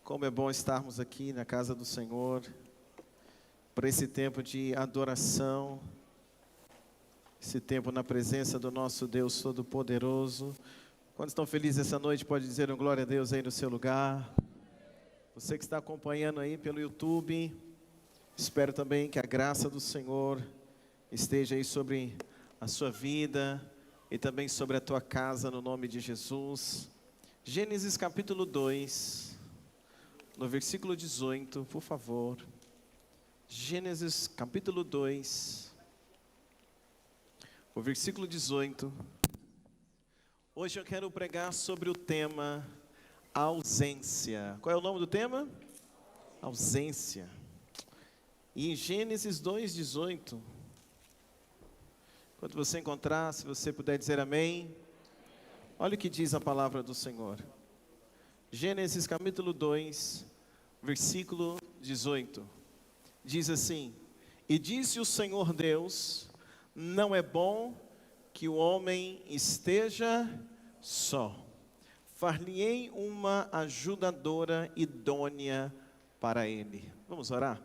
Como é bom estarmos aqui na casa do Senhor, para esse tempo de adoração, esse tempo na presença do nosso Deus Todo-Poderoso. Quando estão felizes essa noite, pode dizer um glória a Deus aí no seu lugar. Você que está acompanhando aí pelo YouTube, espero também que a graça do Senhor esteja aí sobre a sua vida e também sobre a tua casa, no nome de Jesus. Gênesis capítulo 2, no versículo 18, por favor. Gênesis capítulo 2, o versículo 18. Hoje eu quero pregar sobre o tema ausência. Qual é o nome do tema? Ausência. E em Gênesis 2:18, quando você encontrar, se você puder dizer amém. Olha o que diz a palavra do Senhor. Gênesis capítulo 2, versículo 18. Diz assim: E disse o Senhor Deus: Não é bom que o homem esteja só. Far-lhe-ei uma ajudadora idônea para ele. Vamos orar?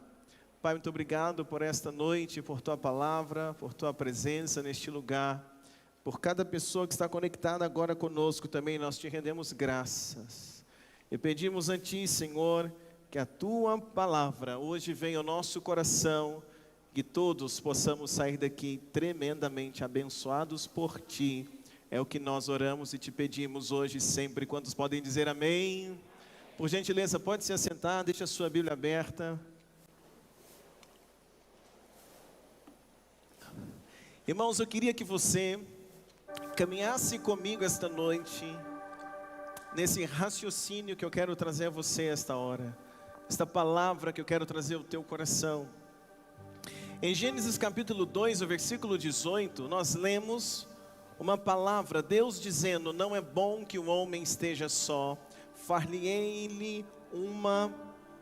Pai, muito obrigado por esta noite, por tua palavra, por tua presença neste lugar. Por cada pessoa que está conectada agora conosco também, nós te rendemos graças. E pedimos a Ti, Senhor, que a Tua palavra hoje venha ao nosso coração, que todos possamos sair daqui tremendamente abençoados por Ti. É o que nós oramos e Te pedimos hoje e sempre. Quantos podem dizer amém? Por gentileza, pode se assentar, deixa a sua Bíblia aberta. Irmãos, eu queria que você caminhasse comigo esta noite, nesse raciocínio que eu quero trazer a você esta hora, esta palavra que eu quero trazer ao teu coração. Em Gênesis capítulo 2, o versículo 18, nós lemos uma palavra, Deus dizendo: Não é bom que o homem esteja só, far-lhe-ei uma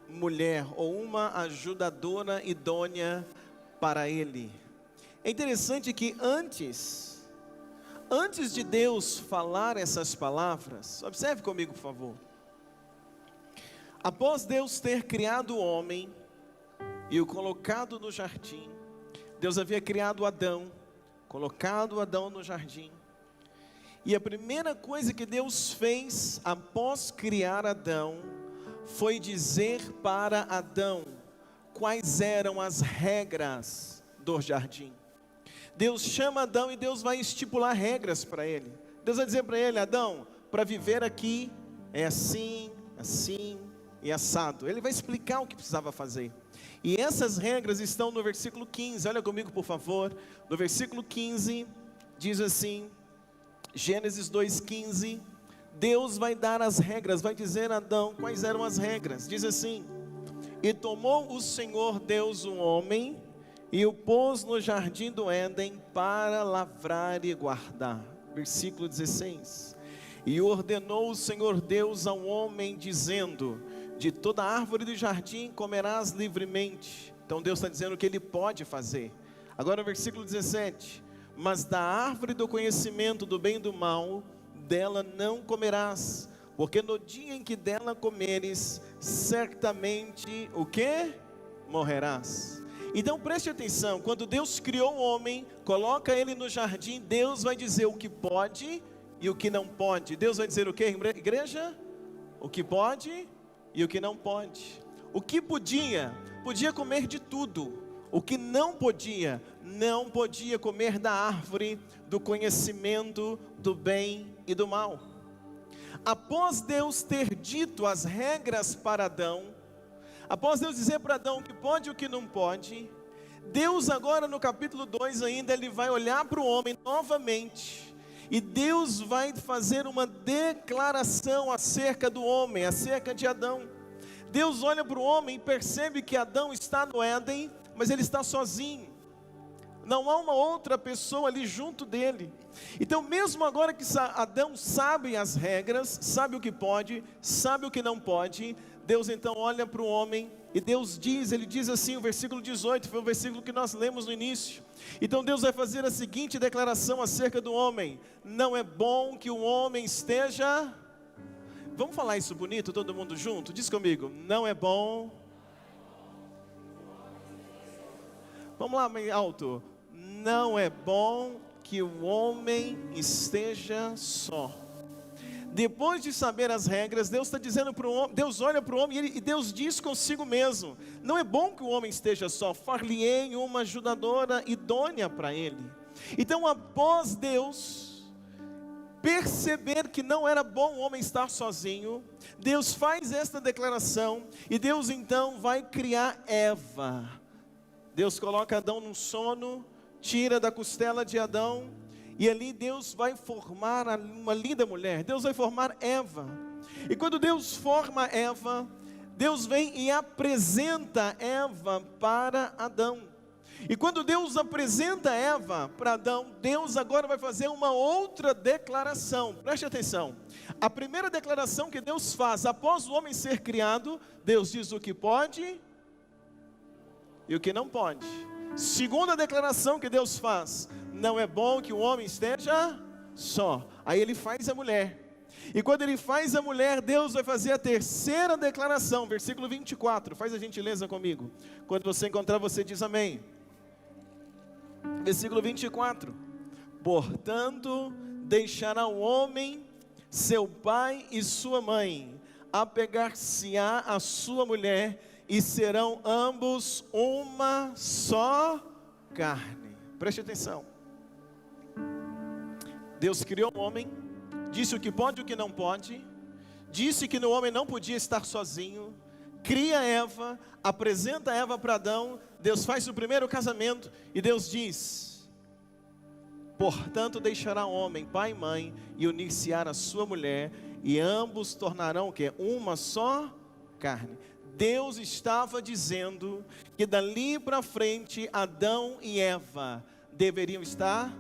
mulher, ou uma ajudadora idônea para ele. É interessante que antes de Deus falar essas palavras, observe comigo, por favor. Após Deus ter criado o homem e o colocado no jardim, Deus havia criado Adão, colocado Adão no jardim. E a primeira coisa que Deus fez após criar Adão foi dizer para Adão quais eram as regras do jardim. Deus chama Adão e Deus vai estipular regras para ele. Deus vai dizer para ele: Adão, para viver aqui é assim, assim e assado. Ele vai explicar o que precisava fazer. E essas regras estão no versículo 15. Olha comigo, por favor. No versículo 15 diz assim, Gênesis 2:15. Deus vai dar as regras, vai dizer a Adão quais eram as regras. Diz assim: E tomou o Senhor Deus um homem e o pôs no jardim do Éden para lavrar e guardar. Versículo 16. E ordenou o Senhor Deus ao homem, dizendo: De toda árvore do jardim comerás livremente. Então Deus está dizendo o que ele pode fazer. Agora o versículo 17. Mas da árvore do conhecimento do bem e do mal, dela não comerás, porque no dia em que dela comeres, certamente o que? Morrerás. Então preste atenção, quando Deus criou o homem, coloca ele no jardim, Deus vai dizer o que pode e o que não pode. Deus vai dizer o que, igreja? O que pode e o que não pode. O que podia comer de tudo. O que não podia comer da árvore do conhecimento do bem e do mal. Após Deus ter dito as regras para Adão, após Deus dizer para Adão o que pode e o que não pode, Deus agora no capítulo 2 ainda, ele vai olhar para o homem novamente, e Deus vai fazer uma declaração acerca do homem, acerca de Adão. Deus olha para o homem e percebe que Adão está no Éden, mas ele está sozinho. Não há uma outra pessoa ali junto dele. Então mesmo agora que Adão sabe as regras, sabe o que pode, sabe o que não pode, Deus então olha para o homem e Deus diz, ele diz assim, o versículo 18, foi o versículo que nós lemos no início. Então Deus vai fazer a seguinte declaração acerca do homem: não é bom que o homem esteja Vamos falar isso bonito, todo mundo junto? Diz comigo, não é bom. Vamos lá, bem alto. Não é bom que o homem esteja só. Depois de saber as regras, Deus está dizendo para o homem, Deus olha para o homem e Deus diz consigo mesmo: não é bom que o homem esteja só, far-lhe-ei uma ajudadora idônea para ele. Então, após Deus perceber que não era bom o homem estar sozinho, Deus faz esta declaração, e Deus então vai criar Eva. Deus coloca Adão num sono, tira da costela de Adão, e ali Deus vai formar uma linda mulher. Deus vai formar Eva. E quando Deus forma Eva, Deus vem e apresenta Eva para Adão. E quando Deus apresenta Eva para Adão, Deus agora vai fazer uma outra declaração. Preste atenção. A primeira declaração que Deus faz após o homem ser criado, Deus diz o que pode e o que não pode. Segunda declaração que Deus faz: não é bom que o homem esteja só. Aí ele faz a mulher. E quando ele faz a mulher, Deus vai fazer a terceira declaração, versículo 24. Faz a gentileza comigo. Quando você encontrar, você diz amém. Versículo 24. Portanto, deixará o homem seu pai e sua mãe, apegar-se-á a sua mulher, e serão ambos uma só carne. Preste atenção. Deus criou o homem, disse o que pode e o que não pode, disse que no homem não podia estar sozinho, cria Eva, apresenta Eva para Adão, Deus faz o primeiro casamento, e Deus diz: portanto deixará o homem, pai e mãe, e unir-se-á a sua mulher, e ambos tornarão o quê? Uma só carne. Deus estava dizendo que dali para frente, Adão e Eva deveriam estar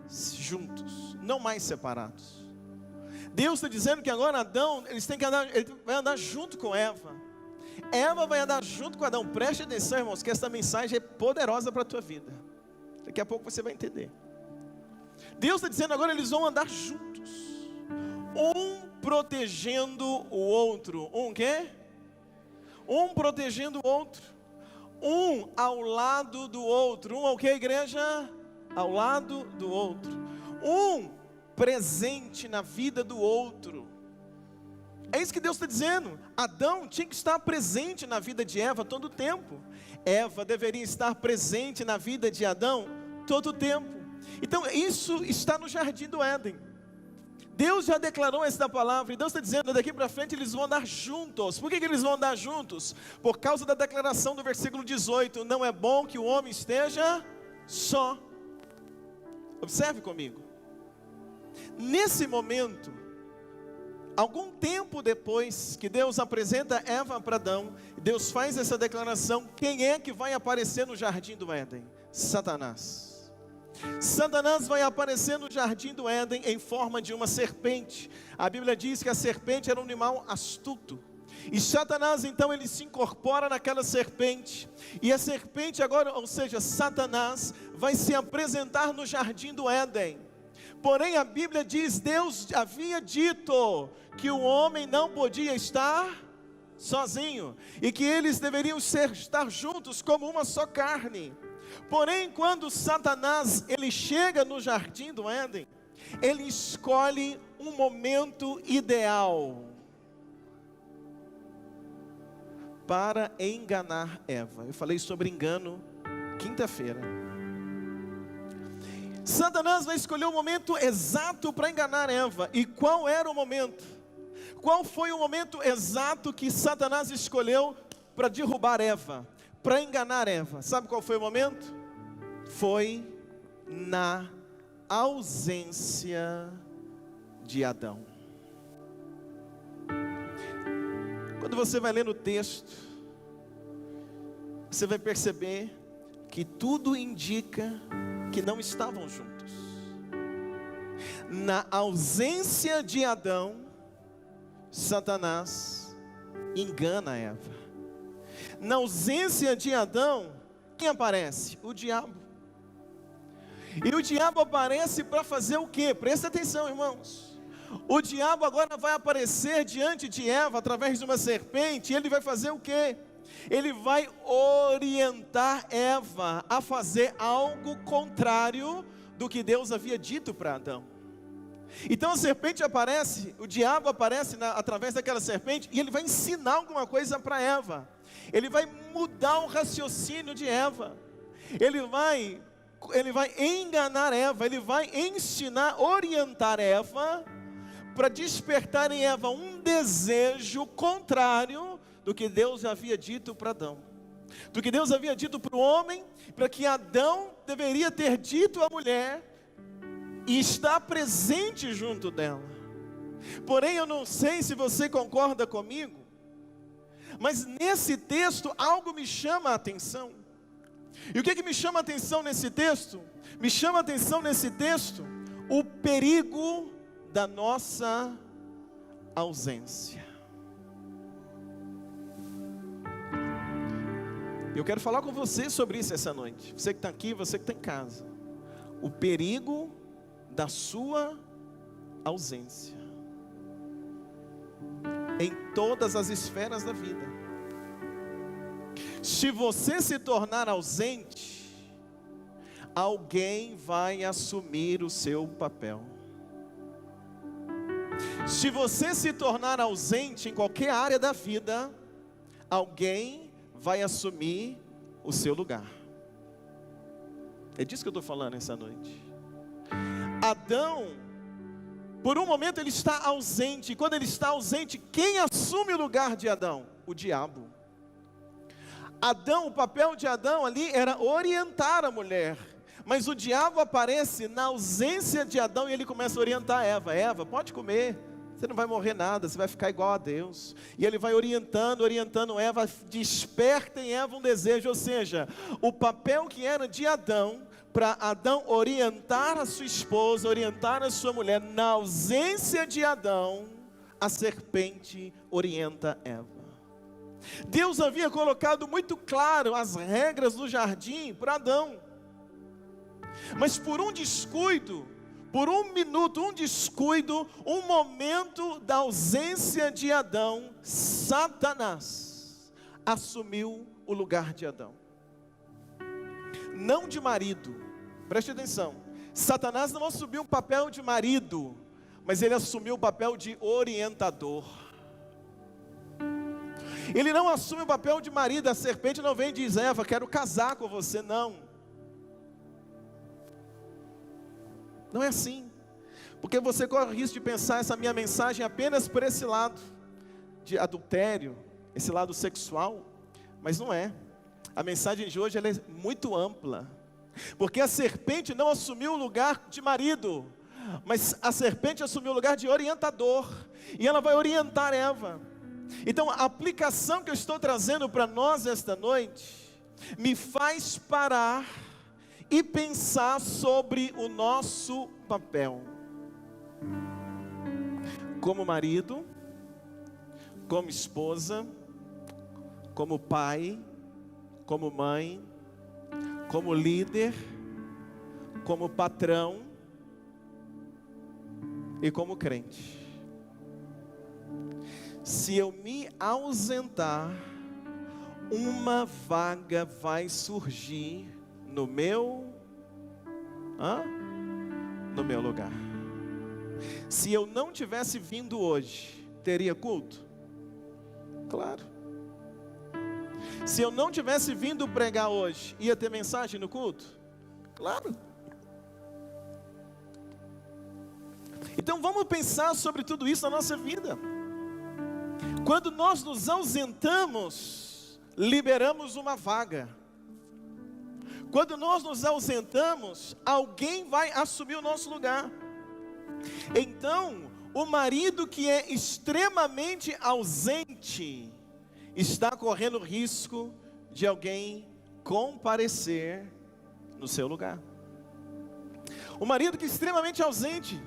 juntos, não mais separados. Deus está dizendo que agora Adão, ele vai andar junto com Eva. Eva vai andar junto com Adão. Preste atenção, irmãos, que essa mensagem é poderosa para a tua vida. Daqui a pouco você vai entender. Deus está dizendo agora, eles vão andar juntos, um protegendo o outro. Um quê? Um protegendo o outro, um ao lado do outro. Um ao que, igreja? Ao lado do outro. Um presente na vida do outro. É isso que Deus está dizendo. Adão tinha que estar presente na vida de Eva todo o tempo. Eva deveria estar presente na vida de Adão todo o tempo. Então isso está no jardim do Éden. Deus já declarou essa palavra, e Deus está dizendo, daqui para frente eles vão andar juntos. Por que eles vão andar juntos? Por causa da declaração do versículo 18, não é bom que o homem esteja só. Observe comigo. Nesse momento, algum tempo depois que Deus apresenta Eva para Adão, Deus faz essa declaração, quem é que vai aparecer no jardim do Éden? Satanás. Satanás vai aparecer no jardim do Éden em forma de uma serpente. A Bíblia diz que a serpente era um animal astuto. E Satanás então ele se incorpora naquela serpente. E a serpente agora, ou seja, Satanás vai se apresentar no jardim do Éden. Porém a Bíblia diz, Deus havia dito que o homem não podia estar sozinho, e que eles deveriam estar juntos como uma só carne. Porém, quando Satanás ele chega no jardim do Éden, ele escolhe um momento ideal para enganar Eva. Eu falei sobre engano quinta-feira. Satanás vai escolher o momento exato para enganar Eva. E qual era o momento? Qual foi o momento exato que Satanás escolheu para derrubar Eva? Para enganar Eva? Sabe qual foi o momento? Foi na ausência de Adão. Quando você vai ler no texto, você vai perceber que tudo indica que não estavam juntos. Na ausência de Adão, Satanás engana Eva. Na ausência de Adão, quem aparece? O diabo. E o diabo aparece para fazer o quê? Presta atenção, irmãos. O diabo agora vai aparecer diante de Eva através de uma serpente, e ele vai fazer o quê? Ele vai orientar Eva a fazer algo contrário do que Deus havia dito para Adão. Então a serpente aparece, o diabo aparece através daquela serpente, e ele vai ensinar alguma coisa para Eva. Ele vai mudar o raciocínio de Eva. Ele vai enganar Eva, ele vai ensinar, orientar Eva, para despertar em Eva um desejo contrário do que Deus havia dito para Adão. Do que Deus havia dito para o homem, para que Adão deveria ter dito à mulher, e estar presente junto dela. Porém, eu não sei se você concorda comigo, mas nesse texto algo me chama a atenção. E o que me chama a atenção nesse texto? Me chama a atenção nesse texto o perigo da nossa ausência. Eu quero falar com você sobre isso essa noite. Você que está aqui, você que está em casa. O perigo da sua ausência. Em todas as esferas da vida. Se você se tornar ausente, alguém vai assumir o seu papel. Se você se tornar ausente em qualquer área da vida, alguém vai assumir o seu lugar. É disso que eu estou falando essa noite. Adão, por um momento ele está ausente, e quando ele está ausente, quem assume o lugar de Adão? O diabo. Adão, o papel de Adão ali era orientar a mulher, mas o diabo aparece na ausência de Adão e ele começa a orientar Eva. Eva, pode comer, você não vai morrer nada, você vai ficar igual a Deus. E ele vai orientando Eva, desperta em Eva um desejo, ou seja, o papel que era de Adão, para Adão orientar a sua esposa, orientar a sua mulher, na ausência de Adão, a serpente orienta Eva. Deus havia colocado muito claro as regras do jardim para Adão, mas por um descuido, por um minuto, um descuido, um momento da ausência de Adão, Satanás assumiu o lugar de Adão. Não de marido, preste atenção, Satanás não assumiu o papel de marido, mas ele assumiu o papel de orientador. Ele não assume o papel de marido, a serpente não vem e diz, Eva, quero casar com você, não. Não é assim, porque você corre o risco de pensar essa minha mensagem apenas por esse lado de adultério, esse lado sexual, mas não é. A mensagem de hoje ela é muito ampla, porque a serpente não assumiu o lugar de marido, mas a serpente assumiu o lugar de orientador, e ela vai orientar Eva. Então a aplicação que eu estou trazendo para nós esta noite, me faz parar e pensar sobre o nosso papel, como marido, como esposa, como pai, como mãe, como líder, como patrão e como crente. Se eu me ausentar, uma vaga vai surgir no meu lugar. Se eu não tivesse vindo hoje, teria culto? Claro. Se eu não tivesse vindo pregar hoje, ia ter mensagem no culto? Claro. Então vamos pensar sobre tudo isso na nossa vida. Quando nós nos ausentamos, liberamos uma vaga. Quando nós nos ausentamos, alguém vai assumir o nosso lugar. Então, o marido que é extremamente ausente, está correndo risco de alguém comparecer no seu lugar. O marido que é extremamente ausente,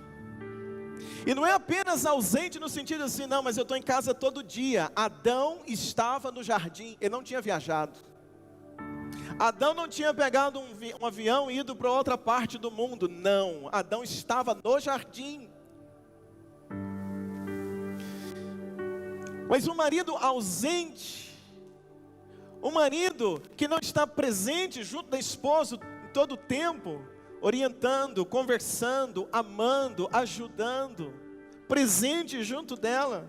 e não é apenas ausente no sentido assim, não, mas eu estou em casa todo dia. Adão estava no jardim, ele não tinha viajado. Adão não tinha pegado um avião e ido para outra parte do mundo, não. Adão estava no jardim. Mas um marido ausente, um marido que não está presente junto da esposa em todo o tempo, orientando, conversando, amando, ajudando, presente junto dela.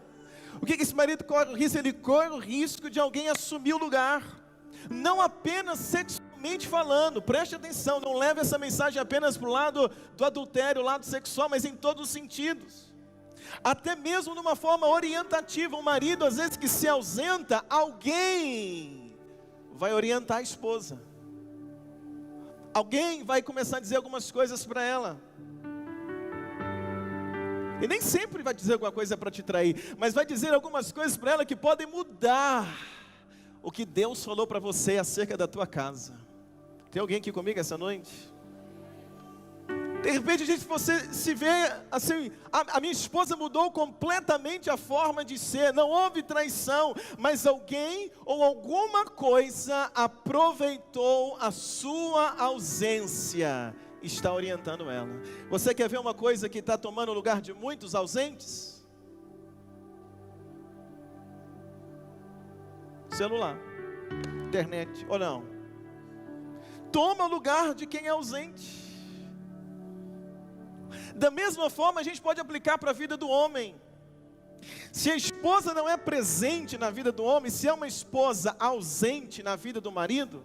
O que esse marido corre o risco? Ele corre o risco de alguém assumir o lugar, não apenas sexualmente falando. Preste atenção, não leve essa mensagem apenas para o lado do adultério, o lado sexual, mas em todos os sentidos. Até mesmo de uma forma orientativa. Um marido às vezes que se ausenta, alguém vai orientar a esposa. Alguém vai começar a dizer algumas coisas para ela. E nem sempre vai dizer alguma coisa para te trair, mas vai dizer algumas coisas para ela que podem mudar o que Deus falou para você acerca da tua casa. Tem alguém aqui comigo essa noite? De repente, gente, você se vê assim, a minha esposa mudou completamente a forma de ser, não houve traição, mas alguém ou alguma coisa aproveitou a sua ausência, está orientando ela. Você quer ver uma coisa que está tomando o lugar de muitos ausentes? Celular, internet, ou não? Toma o lugar de quem é ausente. Da mesma forma, a gente pode aplicar para a vida do homem. Se a esposa não é presente na vida do homem, se é uma esposa ausente na vida do marido,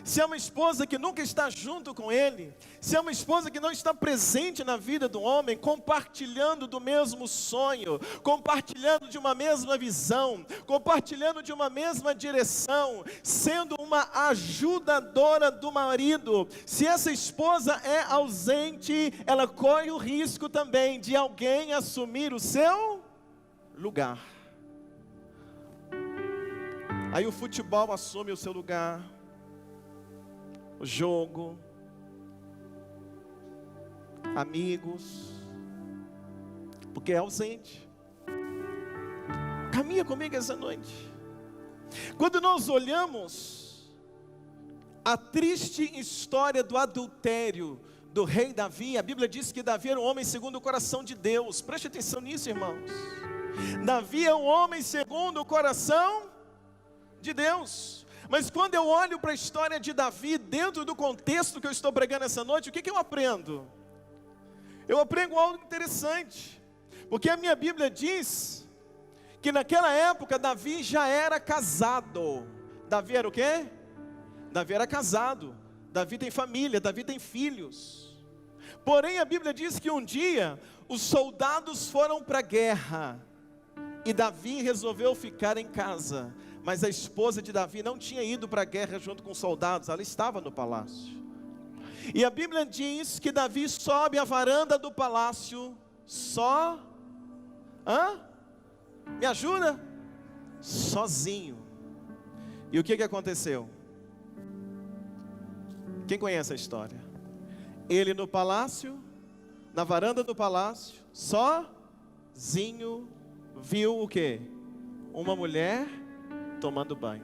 se é uma esposa que nunca está junto com ele, se é uma esposa que não está presente na vida do homem, compartilhando do mesmo sonho, compartilhando de uma mesma visão, compartilhando de uma mesma direção, sendo uma ajudadora do marido, se essa esposa é ausente, ela corre o risco também de alguém assumir o seu lugar. Aí o futebol assume o seu lugar, o jogo, amigos, porque é ausente. Caminha comigo essa noite. Quando nós olhamos a triste história do adultério do rei Davi, a Bíblia diz que Davi era um homem segundo o coração de Deus. Preste atenção nisso, irmãos. Davi é um homem segundo o coração de Deus. Mas quando eu olho para a história de Davi, dentro do contexto que eu estou pregando essa noite, o que eu aprendo? Eu aprendo algo interessante, porque a minha Bíblia diz que naquela época Davi já era casado. Davi era o quê? Davi era casado, Davi tem família, Davi tem filhos. Porém a Bíblia diz que um dia os soldados foram para a guerra e Davi resolveu ficar em casa. Mas a esposa de Davi não tinha ido para a guerra junto com os soldados, ela estava no palácio. E a Bíblia diz que Davi sobe a varanda do palácio só, me ajuda? Sozinho. E o que aconteceu? Quem conhece a história? Ele no palácio, na varanda do palácio, sozinho, viu o quê? Uma mulher tomando banho.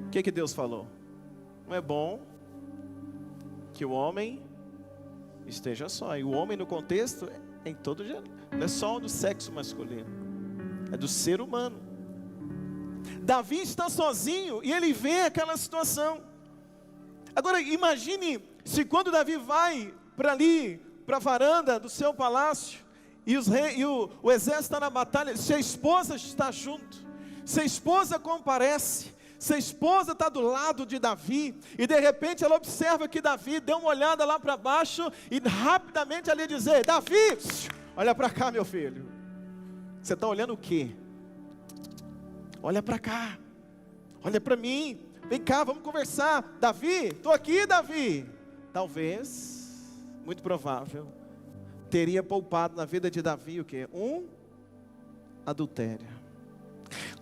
O que Deus falou? Não é bom que o homem esteja só. E o homem no contexto é em todo gênero. Não é só do sexo masculino, é do ser humano. Davi está sozinho e ele vê aquela situação. Agora imagine se quando Davi vai para ali, para a varanda do seu palácio, e o exército está na batalha, se a esposa está junto, se a esposa comparece, se a esposa está do lado de Davi, e de repente ela observa que Davi deu uma olhada lá para baixo, e rapidamente ali dizer: Davi, olha para cá, meu filho. Você está olhando o quê? Olha para cá, olha para mim, vem cá, vamos conversar. Davi, estou aqui, Davi. Talvez, muito provável, teria poupado na vida de Davi o quê? Um adultério.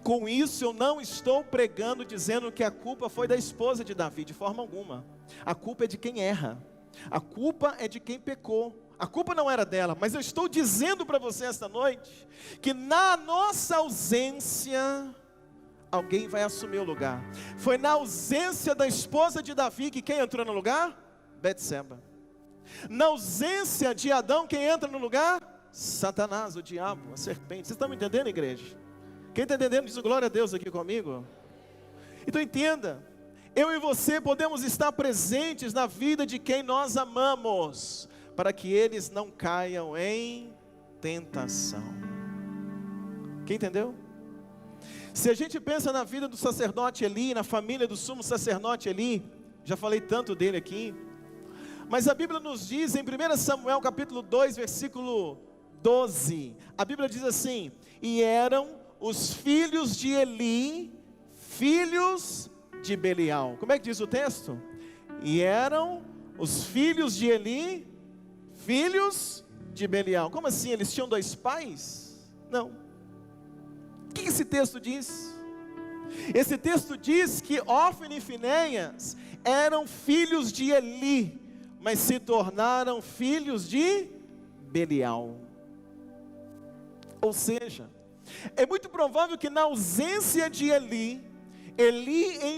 Com isso eu não estou pregando dizendo que a culpa foi da esposa de Davi, de forma alguma. A culpa é de quem erra, a culpa é de quem pecou, a culpa não era dela. Mas eu estou dizendo para você esta noite, que na nossa ausência, alguém vai assumir o lugar. Foi na ausência da esposa de Davi que quem entrou no lugar? Betseba. Na ausência de Adão, quem entra no lugar? Satanás, o diabo, a serpente. Vocês estão me entendendo, igreja? Quem está entendendo diz glória a Deus aqui comigo? Então entenda, eu e você podemos estar presentes na vida de quem nós amamos, para que eles não caiam em tentação. Quem entendeu? Se a gente pensa na vida do sacerdote Eli, na família do sumo sacerdote Eli, já falei tanto dele aqui, mas a Bíblia nos diz em 1 Samuel capítulo 2, versículo 12, a Bíblia diz assim: e eram os filhos de Eli, filhos de Belial. Como é que diz o texto? E eram os filhos de Eli, filhos de Belial. Como assim? Eles tinham dois pais? Não. O que esse texto diz? Esse texto diz que Hófni e Finéias eram filhos de Eli, mas se tornaram filhos de Belial. Ou seja, é muito provável que na ausência de Eli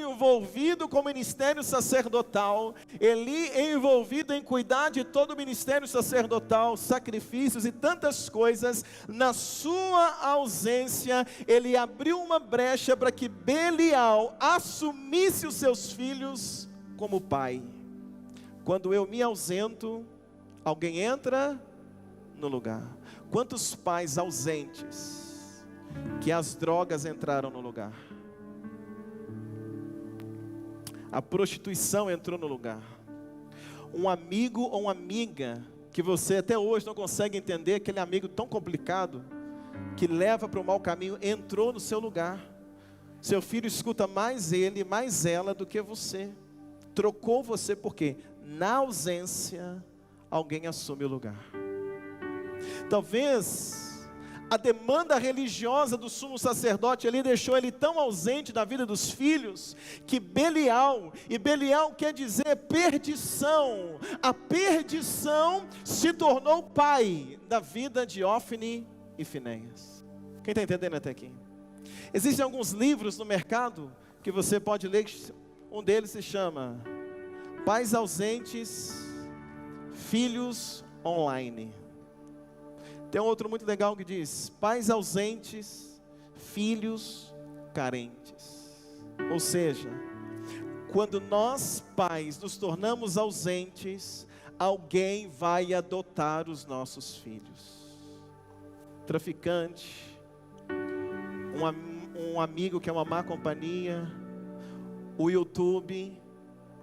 envolvido com o ministério sacerdotal, Eli envolvido em cuidar de todo o ministério sacerdotal, sacrifícios e tantas coisas, na sua ausência, ele abriu uma brecha para que Belial assumisse os seus filhos como pai. Quando eu me ausento, alguém entra no lugar. Quantos pais ausentes que as drogas entraram no lugar? A prostituição entrou no lugar. Um amigo ou uma amiga que você até hoje não consegue entender, aquele amigo tão complicado, que leva para o mau caminho, entrou no seu lugar. Seu filho escuta mais ele, mais ela do que você. Trocou você porque na ausência alguém assume o lugar. Talvez a demanda religiosa do sumo sacerdote ali deixou ele tão ausente da vida dos filhos, que Belial, e Belial quer dizer perdição, a perdição se tornou pai da vida de Hófni e Finéias. Quem está entendendo até aqui? Existem alguns livros no mercado que você pode ler, um deles se chama Pais Ausentes, Filhos Online. Tem um outro muito legal que diz: pais ausentes, filhos carentes. Ou seja, quando nós pais nos tornamos ausentes, alguém vai adotar os nossos filhos. Traficante, um amigo que é uma má companhia, o YouTube,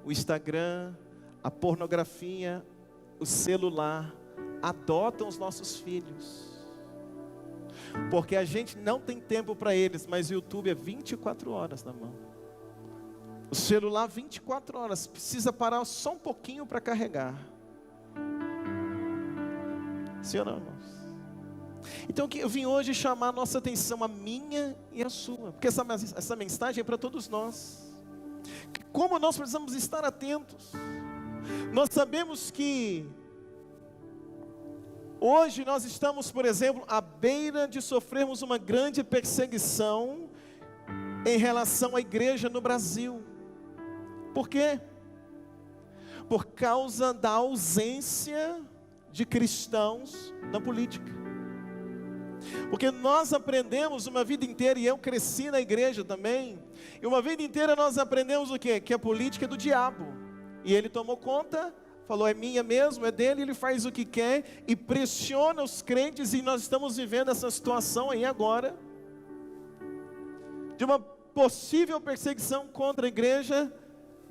o Instagram, a pornografia, o celular, adotam os nossos filhos, porque a gente não tem tempo para eles, mas o YouTube é 24 horas na mão, o celular 24 horas, precisa parar só um pouquinho para carregar. Sim ou não, irmãos? Então eu vim hoje chamar a nossa atenção, a minha e a sua, porque essa mensagem é para todos nós. Como nós precisamos estar atentos. Nós sabemos que hoje nós estamos, por exemplo, à beira de sofrermos uma grande perseguição em relação à igreja no Brasil. Por quê? Por causa da ausência de cristãos na política. Porque nós aprendemos uma vida inteira, e eu cresci na igreja também, e uma vida inteira nós aprendemos o quê? Que a política é do diabo, e ele tomou conta, falou, é minha mesmo, é dele, ele faz o que quer, e pressiona os crentes, e nós estamos vivendo essa situação aí agora, de uma possível perseguição contra a igreja,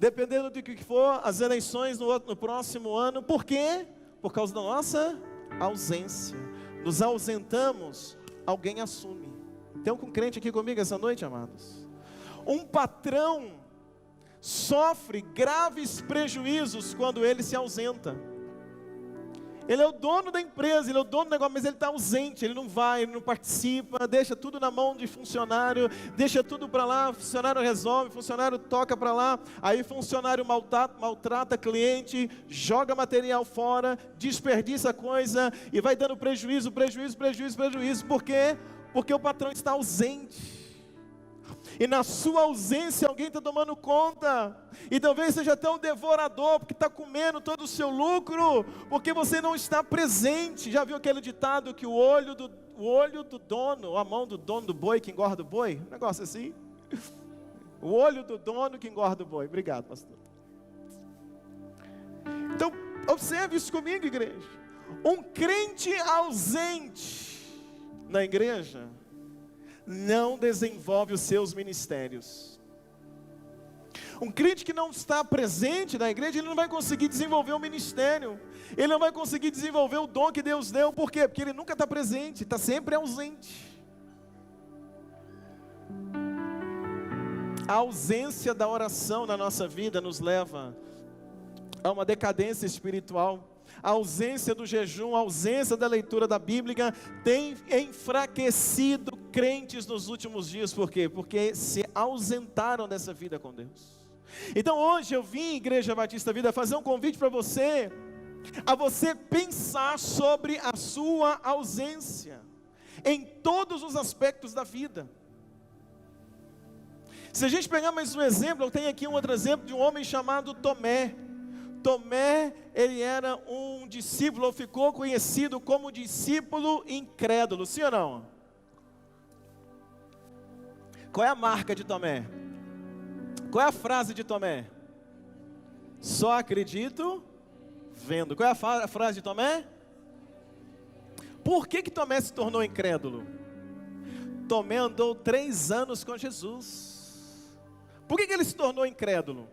dependendo do que for, as eleições no próximo ano. Por quê? Por causa da nossa ausência. Nos ausentamos, alguém assume. Tem um crente aqui comigo essa noite, amados? Um patrão sofre graves prejuízos quando ele se ausenta. Ele é o dono da empresa, ele é o dono do negócio, mas ele está ausente, ele não vai, ele não participa, deixa tudo na mão de funcionário, deixa tudo para lá, funcionário resolve, funcionário toca para lá, aí funcionário maltrata cliente, joga material fora, desperdiça coisa, e vai dando prejuízo, por quê? Porque o patrão está ausente. E na sua ausência alguém está tomando conta, e talvez seja até um devorador, porque está comendo todo o seu lucro, porque você não está presente. Já viu aquele ditado que o o olho do dono, ou a mão do dono do boi que engorda o boi, um negócio assim. O olho do dono que engorda o boi. Obrigado, pastor. Então, observe isso comigo, igreja. Um crente ausente na igreja não desenvolve os seus ministérios. Um crente que não está presente na igreja, ele não vai conseguir desenvolver o ministério. Ele não vai conseguir desenvolver o dom que Deus deu. Por quê? Porque ele nunca está presente, está sempre ausente. A ausência da oração na nossa vida nos leva a uma decadência espiritual. A ausência do jejum, a ausência da leitura da Bíblia tem enfraquecido crentes nos últimos dias. Por quê? Porque se ausentaram dessa vida com Deus. Então hoje eu vim, Igreja Batista Vida, fazer um convite para você, a você pensar sobre a sua ausência, em todos os aspectos da vida. Se a gente pegar mais um exemplo, eu tenho aqui um outro exemplo de um homem chamado Tomé. Tomé, ele era um discípulo, ou ficou conhecido como discípulo incrédulo, sim ou não? Qual é a marca de Tomé? Qual é a frase de Tomé? Só acredito vendo. Qual é a frase de Tomé? Por que Tomé se tornou incrédulo? Tomé andou 3 anos com Jesus. Por que ele se tornou incrédulo?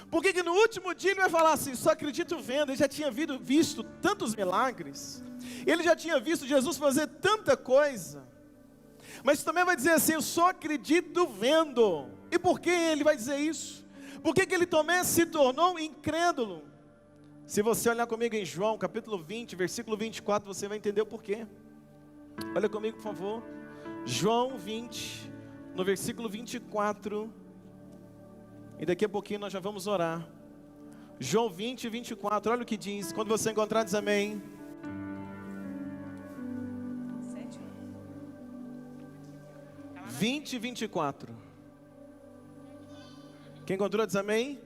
Por que no último dia ele vai falar assim, só acredito vendo? Ele já tinha visto tantos milagres, ele já tinha visto Jesus fazer tanta coisa, mas também vai dizer assim, eu só acredito vendo. E por que ele vai dizer isso? Por que ele Tomé se tornou incrédulo? Se você olhar comigo em João, capítulo 20, versículo 24, você vai entender o porquê. Olha comigo, por favor. João 20, no versículo 24. E daqui a pouquinho nós já vamos orar. João 20, 24, olha o que diz. Quando você encontrar, diz amém. 20, 24. Quem encontrou, diz amém.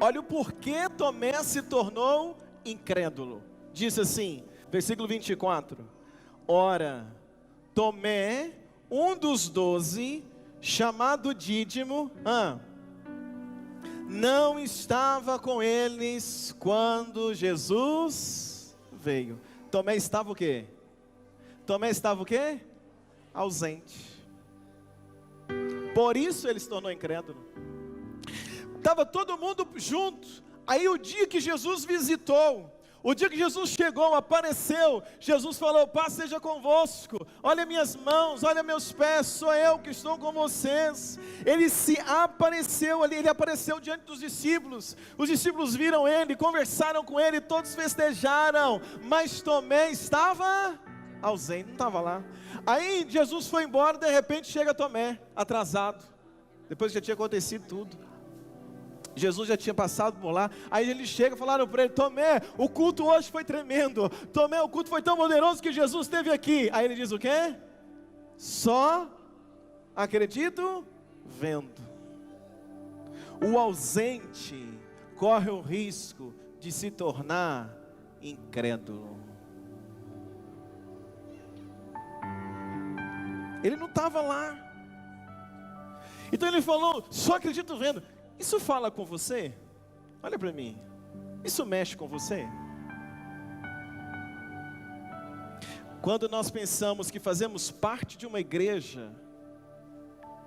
Olha o porquê Tomé se tornou incrédulo. Diz assim, versículo 24. Ora, Tomé, um dos 12, chamado Dídimo, não estava com eles quando Jesus veio. Tomé estava o quê? Tomé estava o quê? Ausente. Por isso ele se tornou incrédulo. Estava todo mundo junto. Aí o dia que Jesus visitou, o dia que Jesus chegou, apareceu, Jesus falou, paz seja convosco, olha minhas mãos, olha meus pés, sou eu que estou com vocês. Ele se apareceu ali, ele apareceu diante dos discípulos, os discípulos viram ele, conversaram com ele, todos festejaram, mas Tomé estava ausente, não estava lá. Aí Jesus foi embora, de repente chega Tomé, atrasado, depois que já tinha acontecido tudo. Jesus já tinha passado por lá. Aí ele chega e falaram para ele, Tomé, o culto hoje foi tremendo. Tomé, o culto foi tão poderoso que Jesus esteve aqui. Aí ele diz o quê? Só acredito vendo. O ausente corre o risco de se tornar incrédulo. Ele não estava lá. Então ele falou, só acredito vendo. Isso fala com você? Olha para mim. Isso mexe com você? Quando nós pensamos que fazemos parte de uma igreja,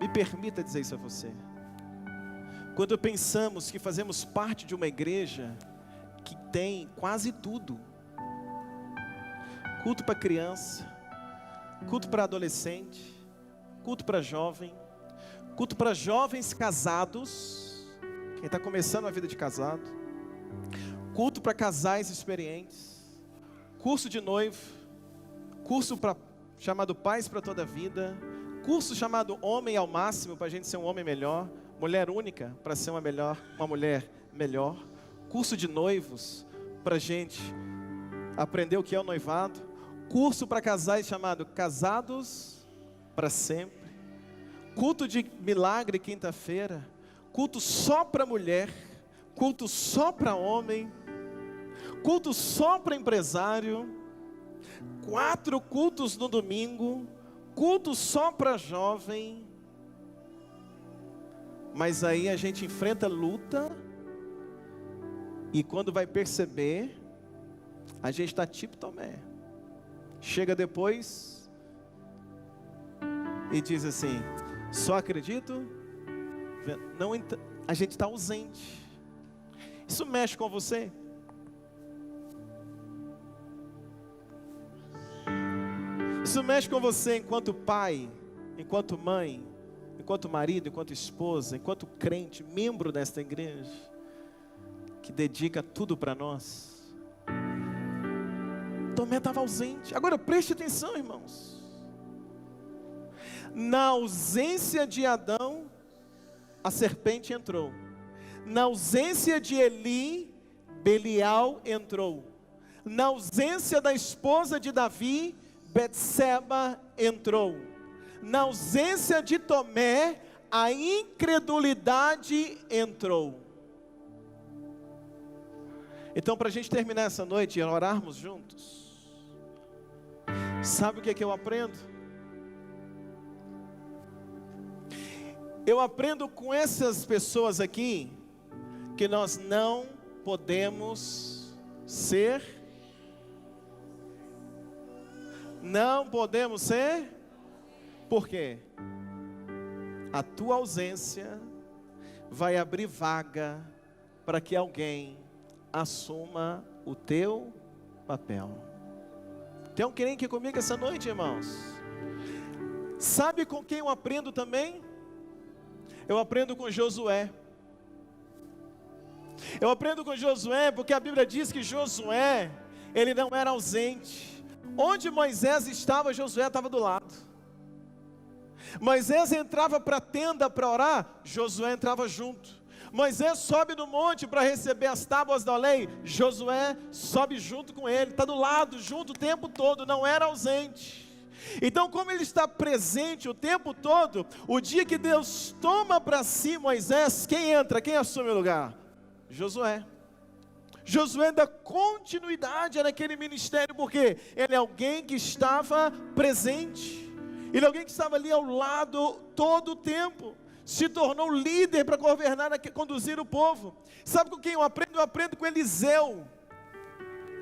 me permita dizer isso a você. Quando pensamos que fazemos parte de uma igreja que tem quase tudo. Culto para criança, culto para adolescente, culto para jovem, culto para jovens casados, quem está começando a vida de casado, culto para casais experientes, curso de noivo, curso chamado Paz para toda a vida, curso chamado Homem ao Máximo, para a gente ser um homem melhor, mulher única, para ser uma mulher melhor, curso de noivos, para a gente aprender o que é o noivado, curso para casais chamado Casados para Sempre, culto de milagre quinta-feira, culto só para mulher, culto só para homem, culto só para empresário, 4 cultos no domingo, culto só para jovem. Mas aí a gente enfrenta luta, e quando vai perceber, a gente está tipo Tomé. Chega depois e diz assim: só acredito, não, a gente está ausente. Isso mexe com você? Isso mexe com você enquanto pai, enquanto mãe, enquanto marido, enquanto esposa, enquanto crente, membro desta igreja, que dedica tudo para nós? Tomé estava ausente. Agora preste atenção, irmãos. Na ausência de Adão, a serpente entrou. Na ausência de Eli, Belial entrou. Na ausência da esposa de Davi, Betseba entrou. Na ausência de Tomé, a incredulidade entrou. Então, para a gente terminar essa noite e orarmos juntos, sabe o que é que eu aprendo? Eu aprendo com essas pessoas aqui, que nós não podemos ser, por quê? A tua ausência vai abrir vaga para que alguém assuma o teu papel. Tem alguém aqui comigo essa noite, irmãos? Sabe com quem eu aprendo também? Eu aprendo com Josué. Eu aprendo com Josué porque a Bíblia diz que Josué, ele não era ausente. Onde Moisés estava, Josué estava do lado. Moisés entrava para a tenda para orar, Josué entrava junto. Moisés sobe no monte para receber as tábuas da lei, Josué sobe junto com ele, está do lado, junto o tempo todo, não era ausente. Então, como ele está presente o tempo todo, o dia que Deus toma para si Moisés, quem entra, quem assume o lugar? Josué. Josué dá continuidade naquele ministério, porque ele é alguém que estava presente, ele é alguém que estava ali ao lado todo o tempo, se tornou líder para governar, conduzir o povo. Sabe com quem eu aprendo? Eu aprendo com Eliseu.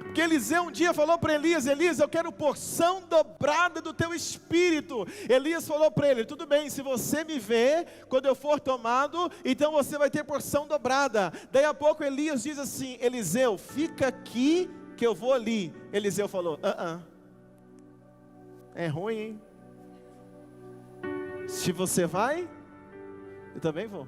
Porque Eliseu um dia falou para Elias: Elias, eu quero porção dobrada do teu espírito. Elias falou para ele: tudo bem, se você me ver quando eu for tomado, então você vai ter porção dobrada. Daí a pouco Elias diz assim: Eliseu, fica aqui que eu vou ali. Eliseu falou: é ruim, hein? Se você vai, eu também vou.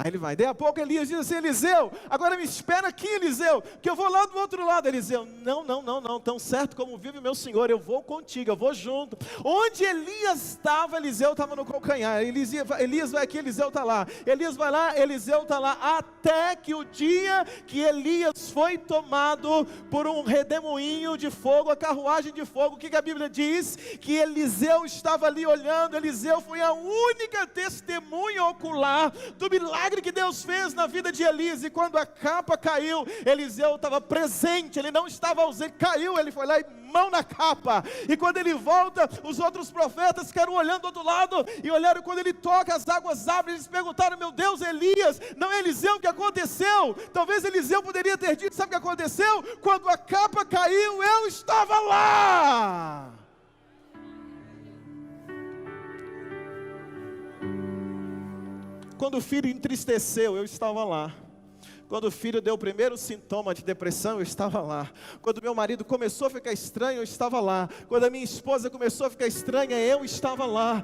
Aí ele vai. Daí a pouco Elias diz assim: Eliseu, agora me espera aqui, Eliseu, que eu vou lá do outro lado. Eliseu: não, tão certo como vive meu Senhor, eu vou contigo, eu vou junto. Onde Elias estava, Eliseu estava no calcanhar. Elias vai aqui, Eliseu está lá. Elias vai lá, Eliseu está lá. Até que o dia que Elias foi tomado por um redemoinho de fogo, a carruagem de fogo, o que a Bíblia diz? Que Eliseu estava ali olhando. Eliseu foi a única testemunha ocular do milagre que Deus fez na vida de Elias. E quando a capa caiu, Eliseu estava presente, ele não estava ausente, caiu, ele foi lá e mão na capa. E quando ele volta, os outros profetas ficaram olhando do outro lado, e olharam quando ele toca, as águas abrem. Eles perguntaram: meu Deus, Elias, não é Eliseu, o que aconteceu? Talvez Eliseu poderia ter dito: sabe o que aconteceu? Quando a capa caiu, eu estava lá. Quando o filho entristeceu, eu estava lá. Quando o filho deu o primeiro sintoma de depressão, eu estava lá. Quando meu marido começou a ficar estranho, eu estava lá. Quando a minha esposa começou a ficar estranha, eu estava lá.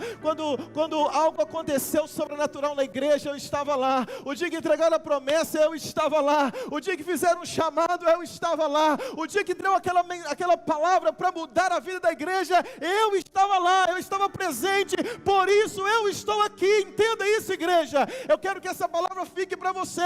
Quando algo aconteceu sobrenatural na igreja, eu estava lá. O dia que entregaram a promessa, eu estava lá. O dia que fizeram um chamado, eu estava lá. O dia que deu aquela palavra para mudar a vida da igreja, eu estava lá, eu estava presente. Por isso eu estou aqui. Entenda isso, igreja. Eu quero que essa palavra fique para você.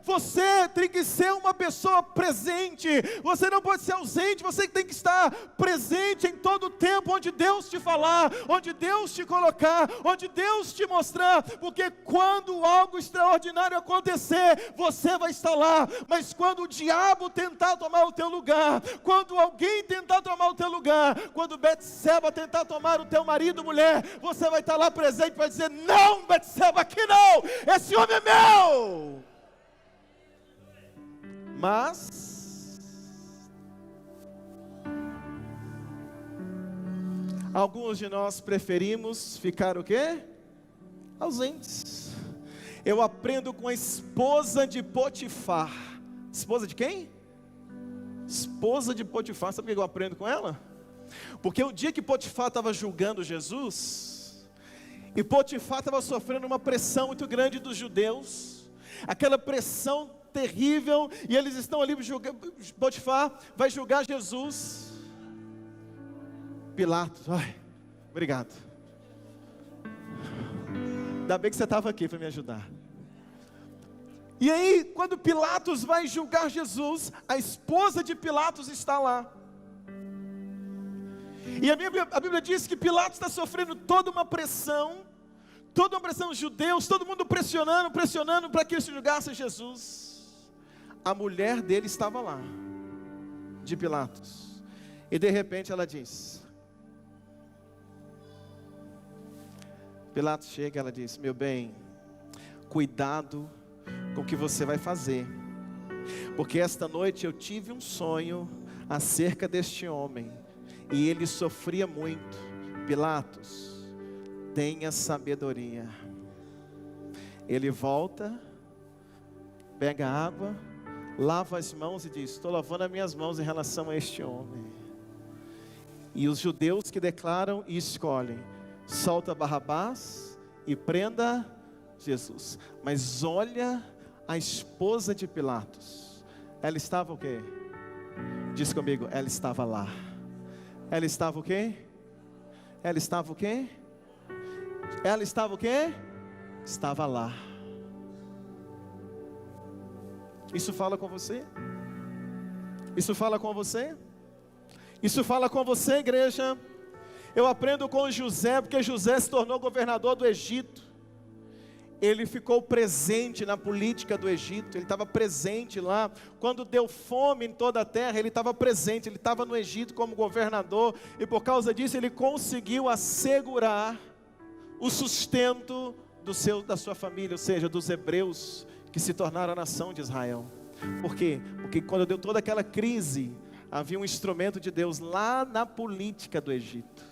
Você você tem que ser uma pessoa presente. Você não pode ser ausente, você tem que estar presente em todo o tempo, onde Deus te falar, onde Deus te colocar, onde Deus te mostrar, porque quando algo extraordinário acontecer, você vai estar lá. Mas quando o diabo tentar tomar o teu lugar, quando alguém tentar tomar o teu lugar, quando Betseba tentar tomar o teu marido, mulher, você vai estar lá presente para dizer: não, Betseba, aqui não, esse homem é meu. Mas alguns de nós preferimos ficar o quê? Ausentes. Eu aprendo com a esposa de Potifar. Esposa de quem? Esposa de Potifar. Sabe por que eu aprendo com ela? Porque o dia que Potifar estava julgando Jesus, e Potifar estava sofrendo uma pressão muito grande dos judeus, aquela pressão terrível, e eles estão ali julgando. Potifar vai julgar Jesus. Pilatos, ai, obrigado. Ainda bem que você estava aqui para me ajudar. E aí, quando Pilatos vai julgar Jesus, a esposa de Pilatos está lá. E a Bíblia diz que Pilatos está sofrendo toda uma pressão dos judeus, todo mundo pressionando para que ele julgasse Jesus. A mulher dele estava lá, de Pilatos, e de repente ela diz, Pilatos chega e ela diz: meu bem, cuidado com o que você vai fazer, porque esta noite eu tive um sonho acerca deste homem, e ele sofria muito. Pilatos, tenha sabedoria. Ele volta, pega água, lava as mãos e diz: estou lavando as minhas mãos em relação a este homem. E os judeus que declaram e escolhem: solta Barrabás e prenda Jesus. Mas olha a esposa de Pilatos. Ela estava o quê? Diz comigo, ela estava lá. Ela estava o quê? Ela estava o quê? Ela estava o quê? Estava lá. Isso fala com você? Isso fala com você? Isso fala com você, igreja? Eu aprendo com José, porque José se tornou governador do Egito. Ele ficou presente na política do Egito, ele estava presente lá. Quando deu fome em toda a terra, ele estava presente, ele estava no Egito como governador. E por causa disso ele conseguiu assegurar o sustento da sua família, ou seja, dos hebreus que se tornaram a nação de Israel. Por quê? Porque quando deu toda aquela crise, havia um instrumento de Deus lá na política do Egito.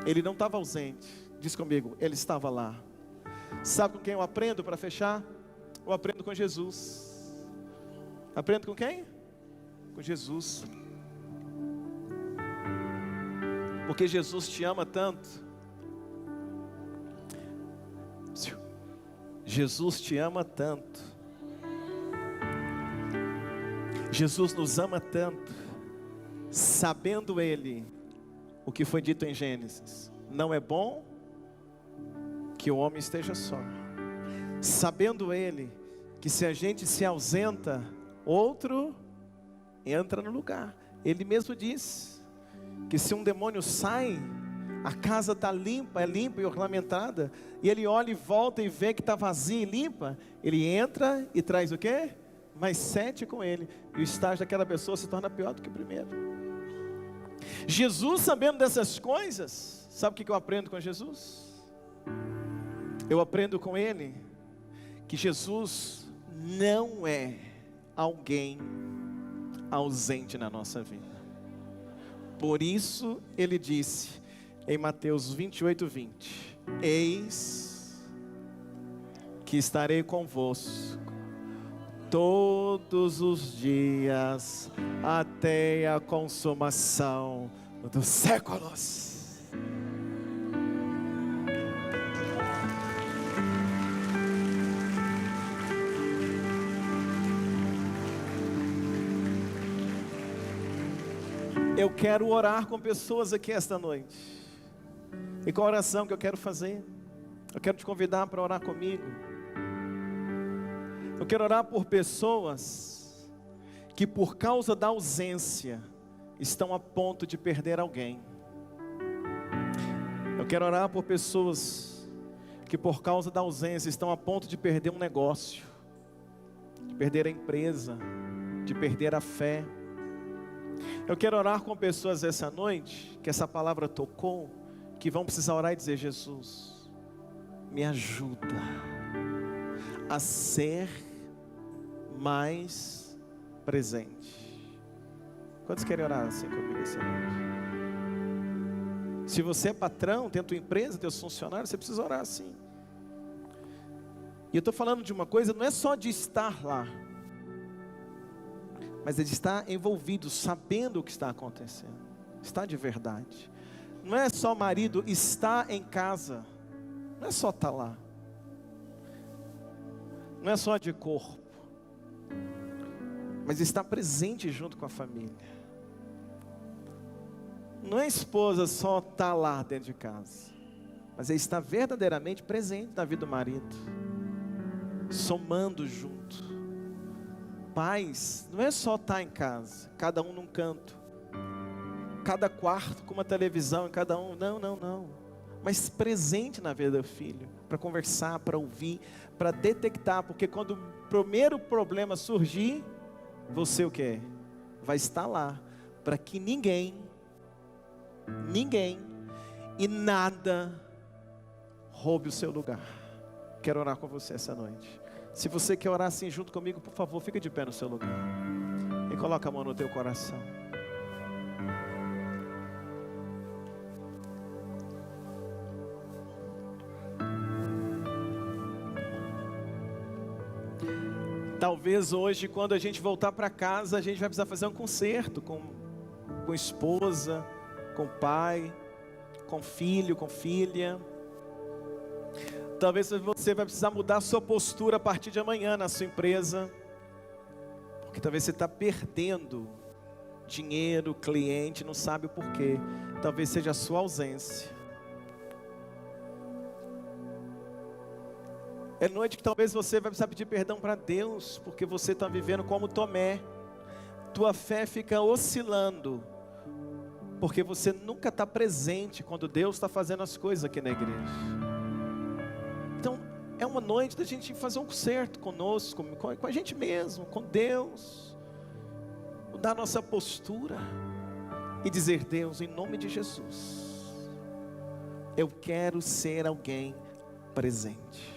Ele não estava ausente, diz comigo, ele estava lá. Sabe com quem eu aprendo para fechar? Eu aprendo com Jesus. Aprendo com quem? Com Jesus. Porque Jesus te ama tanto. Jesus te ama tanto. Jesus nos ama tanto, sabendo Ele o que foi dito em Gênesis: não é bom que o homem esteja só. Sabendo Ele que se a gente se ausenta, outro entra no lugar. Ele mesmo diz que se um demônio sai, a casa está limpa, é limpa e ornamentada, e ele olha e volta e vê que está vazia e limpa, ele entra e traz o quê? Mais 7 com ele, e o estágio daquela pessoa se torna pior do que o primeiro. Jesus, sabendo dessas coisas, sabe o que eu aprendo com Jesus? Eu aprendo com Ele que Jesus não é alguém ausente na nossa vida. Por isso Ele disse em Mateus 28:20: eis que estarei convosco todos os dias até a consumação dos séculos. Eu quero orar com pessoas aqui esta noite. E qual a oração que eu quero fazer? Eu quero te convidar para orar comigo. Eu quero orar por pessoas que por causa da ausência estão a ponto de perder alguém. Eu quero orar por pessoas que por causa da ausência estão a ponto de perder um negócio, de perder a empresa, de perder a fé. Eu quero orar com pessoas essa noite, que essa palavra tocou, que vão precisar orar e dizer: Jesus, me ajuda a ser mais presente. Quantos querem orar assim comigo essa noite? Se você é patrão, tem a tua empresa, teus funcionários, você precisa orar assim. E eu estou falando de uma coisa, não é só de estar lá, mas é de estar envolvido, sabendo o que está acontecendo. Está de verdade. Não é só marido estar em casa, não é só estar lá, não é só de corpo, mas estar presente junto com a família. Não é esposa só estar lá dentro de casa, mas é estar verdadeiramente presente na vida do marido, somando junto. Pais, não é só estar em casa, cada um num canto, cada quarto com uma televisão, cada um, não, mas presente na vida do filho, para conversar, para ouvir, para detectar, porque quando o primeiro problema surgir, você o que? Vai estar lá, para que ninguém e nada roube o seu lugar. Quero orar com você essa noite. Se você quer orar assim junto comigo, por favor, fica de pé no seu lugar e coloca a mão no teu coração. Talvez hoje, quando a gente voltar para casa, a gente vai precisar fazer um concerto com esposa, com pai, com filho, com filha. Talvez você vai precisar mudar a sua postura a partir de amanhã na sua empresa, porque talvez você está perdendo dinheiro, cliente, não sabe o porquê. Talvez seja a sua ausência. É noite que talvez você vai precisar pedir perdão para Deus, porque você está vivendo como Tomé. Tua fé fica oscilando, porque você nunca está presente quando Deus está fazendo as coisas aqui na igreja. Então, é uma noite da gente fazer um concerto conosco, com a gente mesmo, com Deus. Mudar nossa postura e dizer: Deus, em nome de Jesus, eu quero ser alguém presente.